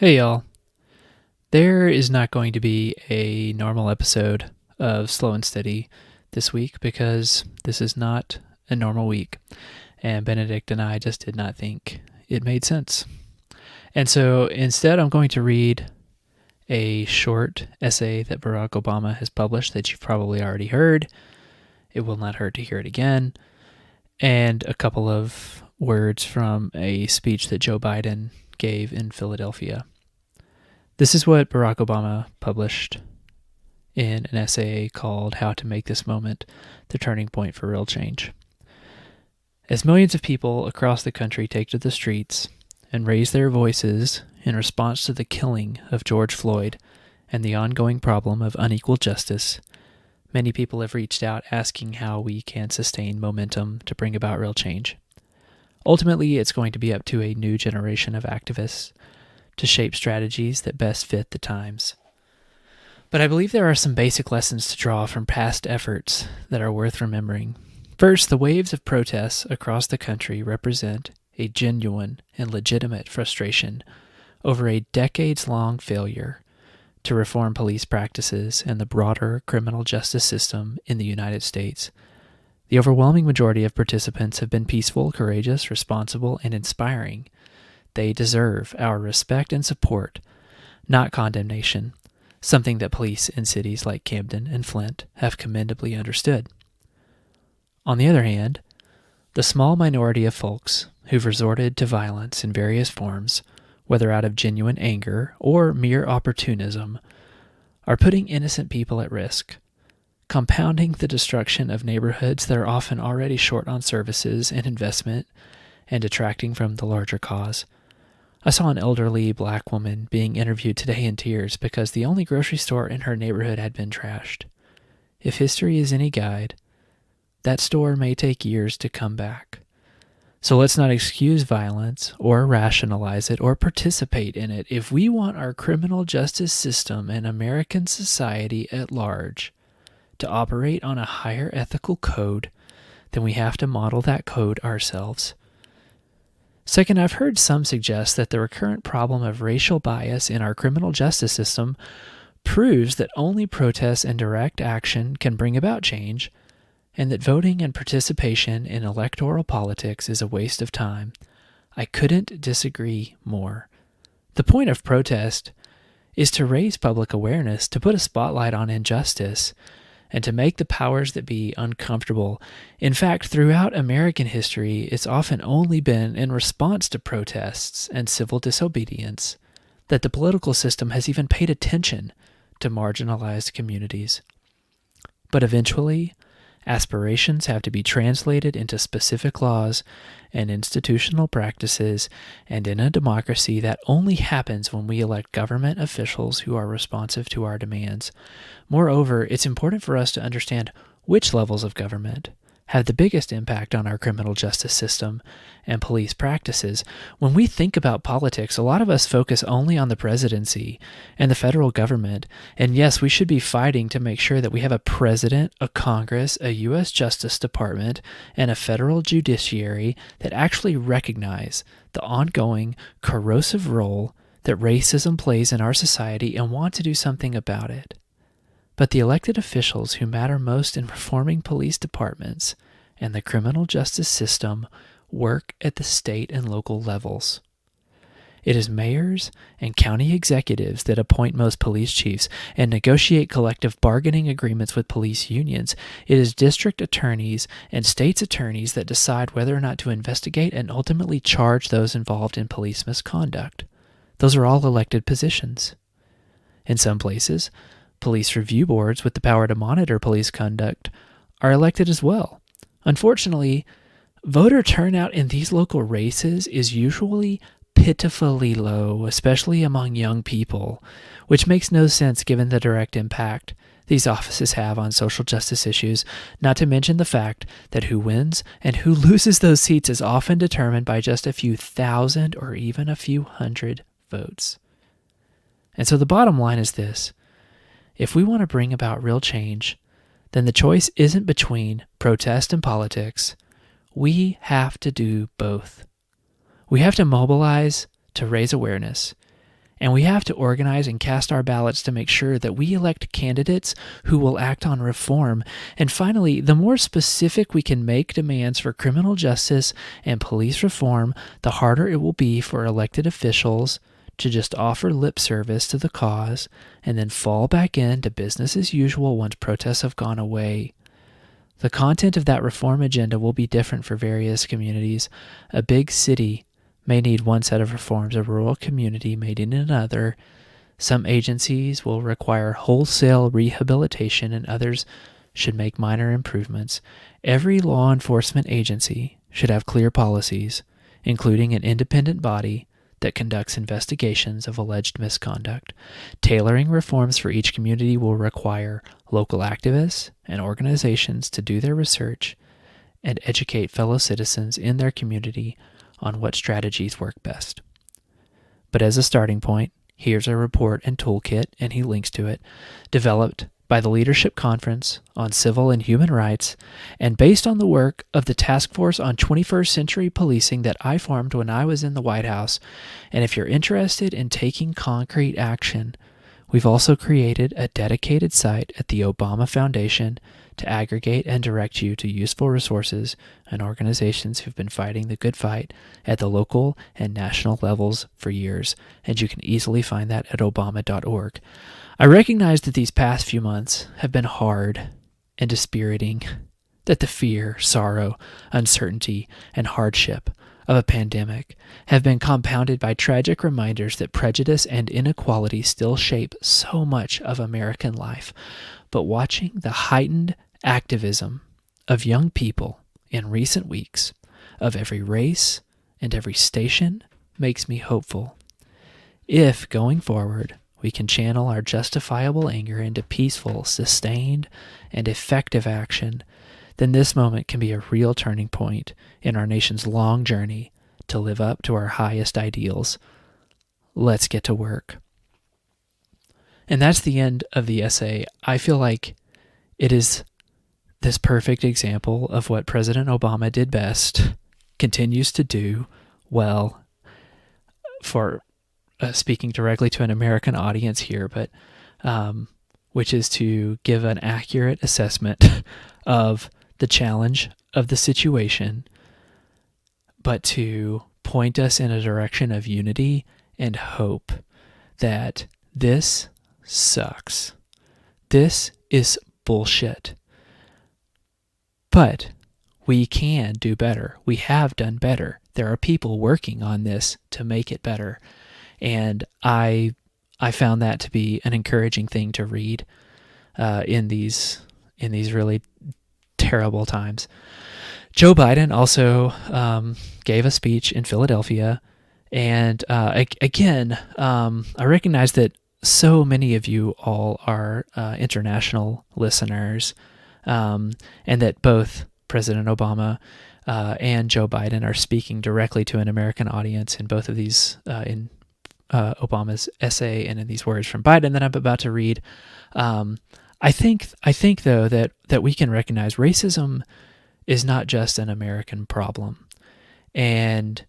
Hey y'all. There is not going to be a normal episode of Slow and Steady this week because this is not a normal week. And Benedict and I just did not think it made sense. And so instead, I'm going to read a short essay that Barack Obama has published that you've probably already heard. It will not hurt to hear it again. And a couple of words from a speech that Joe Biden gave in Philadelphia. This is what Barack Obama published in an essay called How to Make This Moment the Turning Point for Real Change. As millions of people across the country take to the streets and raise their voices in response to the killing of George Floyd and the ongoing problem of unequal justice, many people have reached out asking how we can sustain momentum to bring about real change. Ultimately, it's going to be up to a new generation of activists to shape strategies that best fit the times. But I believe there are some basic lessons to draw from past efforts that are worth remembering. First, the waves of protests across the country represent a genuine and legitimate frustration over a decades-long failure to reform police practices and the broader criminal justice system in the United States. The overwhelming majority of participants have been peaceful, courageous, responsible, and inspiring. They deserve our respect and support, not condemnation, something that police in cities like Camden and Flint have commendably understood. On the other hand, the small minority of folks who've resorted to violence in various forms, whether out of genuine anger or mere opportunism, are putting innocent people at risk, compounding the destruction of neighborhoods that are often already short on services and investment and detracting from the larger cause. I saw an elderly black woman being interviewed today in tears because the only grocery store in her neighborhood had been trashed. If history is any guide, that store may take years to come back. So let's not excuse violence or rationalize it or participate in it. If we want our criminal justice system and American society at large to operate on a higher ethical code, then we have to model that code ourselves. Second, I've heard some suggest that the recurrent problem of racial bias in our criminal justice system proves that only protests and direct action can bring about change, and that voting and participation in electoral politics is a waste of time. I couldn't disagree more. The point of protest is to raise public awareness, to put a spotlight on injustice, and to make the powers that be uncomfortable. In fact, throughout American history, it's often only been in response to protests and civil disobedience that the political system has even paid attention to marginalized communities. But eventually, aspirations have to be translated into specific laws and institutional practices, and in a democracy, that only happens when we elect government officials who are responsive to our demands. Moreover, it's important for us to understand which levels of government have the biggest impact on our criminal justice system and police practices. When we think about politics, a lot of us focus only on the presidency and the federal government. And yes, we should be fighting to make sure that we have a president, a Congress, a U.S. Justice Department, and a federal judiciary that actually recognize the ongoing corrosive role that racism plays in our society and want to do something about it. But the elected officials who matter most in reforming police departments and the criminal justice system work at the state and local levels. It is mayors and county executives that appoint most police chiefs and negotiate collective bargaining agreements with police unions. It is district attorneys and state's attorneys that decide whether or not to investigate and ultimately charge those involved in police misconduct. Those are all elected positions. In some places, police review boards with the power to monitor police conduct are elected as well. Unfortunately, voter turnout in these local races is usually pitifully low, especially among young people, which makes no sense given the direct impact these offices have on social justice issues, not to mention the fact that who wins and who loses those seats is often determined by just a few thousand or even a few hundred votes. And so the bottom line is this. If we want to bring about real change, then the choice isn't between protest and politics. We have to do both. We have to mobilize to raise awareness And we have to organize and cast our ballots to make sure that we elect candidates who will act on reform. And finally, the more specific we can make demands for criminal justice and police reform, the harder it will be for elected officials to just offer lip service to the cause and then fall back into business as usual once protests have gone away. The content of that reform agenda will be different for various communities. A big city may need one set of reforms, a rural community may need another. Some agencies will require wholesale rehabilitation and others should make minor improvements. Every law enforcement agency should have clear policies, including an independent body that conducts investigations of alleged misconduct. Tailoring reforms for each community will require local activists and organizations to do their research and educate fellow citizens in their community on what strategies work best. But as a starting point, here's a report and toolkit, and he links to it, developed by the Leadership Conference on Civil and Human Rights, and based on the work of the Task Force on 21st Century Policing that I formed when I was in the White House. And if you're interested in taking concrete action, we've also created a dedicated site at the Obama Foundation to aggregate and direct you to useful resources and organizations who've been fighting the good fight at the local and national levels for years, and you can easily find that at obama.org. I recognize that these past few months have been hard and dispiriting, that the fear, sorrow, uncertainty, and hardship of a pandemic have been compounded by tragic reminders that prejudice and inequality still shape so much of American life. But watching the heightened activism of young people in recent weeks, of every race and every station, makes me hopeful. If, going forward, we can channel our justifiable anger into peaceful, sustained, and effective action, then this moment can be a real turning point in our nation's long journey to live up to our highest ideals. Let's get to work. And that's the end of the essay. I feel like it is this perfect example of what President Obama did best, continues to do well, for speaking directly to an American audience here, but which is to give an accurate assessment of the challenge of the situation, but to point us in a direction of unity and hope that this sucks. This is bullshit. But we can do better. We have done better. There are people working on this to make it better. And I found that to be an encouraging thing to read in these really terrible times. Joe Biden also gave a speech in Philadelphia, and again, I recognize that so many of you all are international listeners, and that both President Obama and Joe Biden are speaking directly to an American audience in both of these, in Obama's essay and in these words from Biden that I'm about to read. I think though that we can recognize racism is not just an American problem, and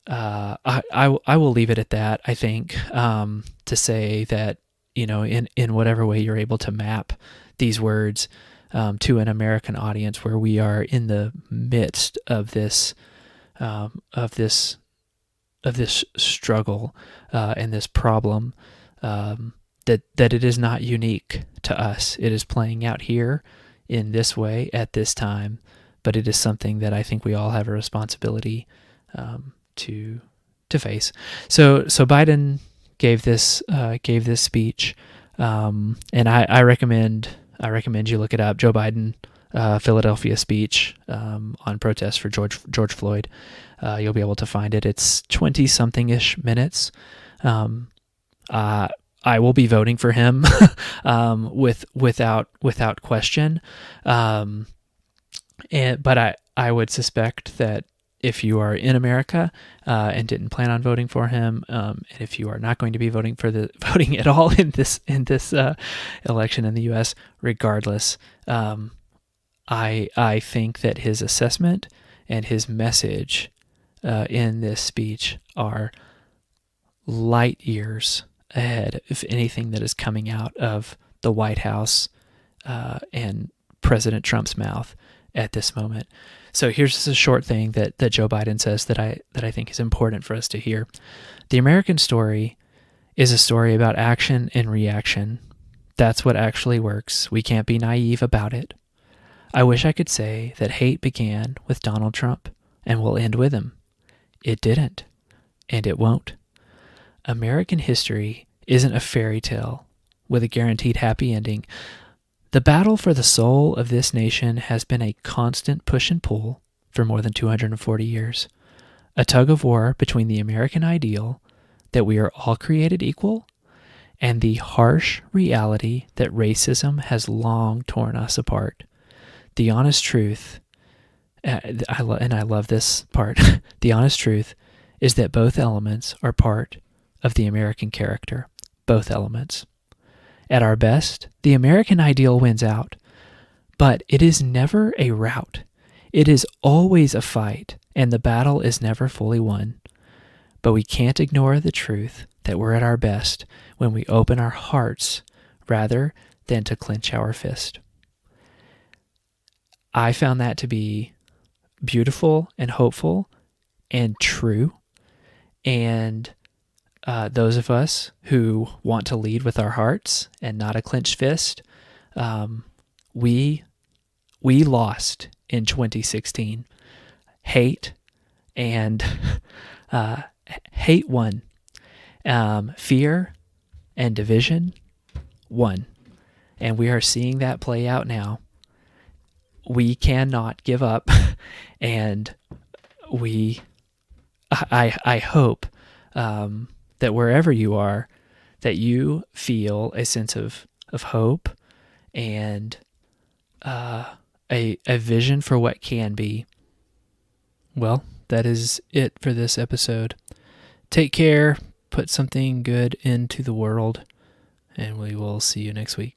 I will leave it at that. I think to say that, you know, in whatever way you're able to map these words to an American audience where we are in the midst of this struggle and this problem, that it is not unique to us. It is playing out here in this way at this time, but it is something that I think we all have a responsibility to face. So Biden gave this speech, and I recommend you look it up. Joe Biden Philadelphia speech on protests for George Floyd. You'll be able to find it. It's 20-something-ish minutes. I will be voting for him without question. But I would suspect that if you are in America and didn't plan on voting for him, and if you are not going to be voting at all in this election in the U.S., regardless, I think that his assessment and his message in this speech are light years ahead of anything that is coming out of the White House and President Trump's mouth at this moment. So here's just a short thing that Joe Biden says that I think is important for us to hear. The American story is a story about action and reaction. That's what actually works. We can't be naive about it. I wish I could say that hate began with Donald Trump and will end with him. It didn't, and it won't. American history isn't a fairy tale with a guaranteed happy ending. The battle for the soul of this nation has been a constant push and pull for more than 240 years. A tug of war between the American ideal that we are all created equal and the harsh reality that racism has long torn us apart. The honest truth, and I love this part, the honest truth is that both elements are part of the American character, both elements. At our best, the American ideal wins out, but it is never a rout. It is always a fight, and the battle is never fully won. But we can't ignore the truth that we're at our best when we open our hearts rather than to clench our fist. I found that to be beautiful and hopeful and true, and those of us who want to lead with our hearts and not a clenched fist, we lost in 2016. Hate and hate won. Fear and division won. And we are seeing that play out now. We cannot give up, and I hope that wherever you are, that you feel a sense of hope and a vision for what can be. Well, that is it for this episode. Take care, put something good into the world, and we will see you next week.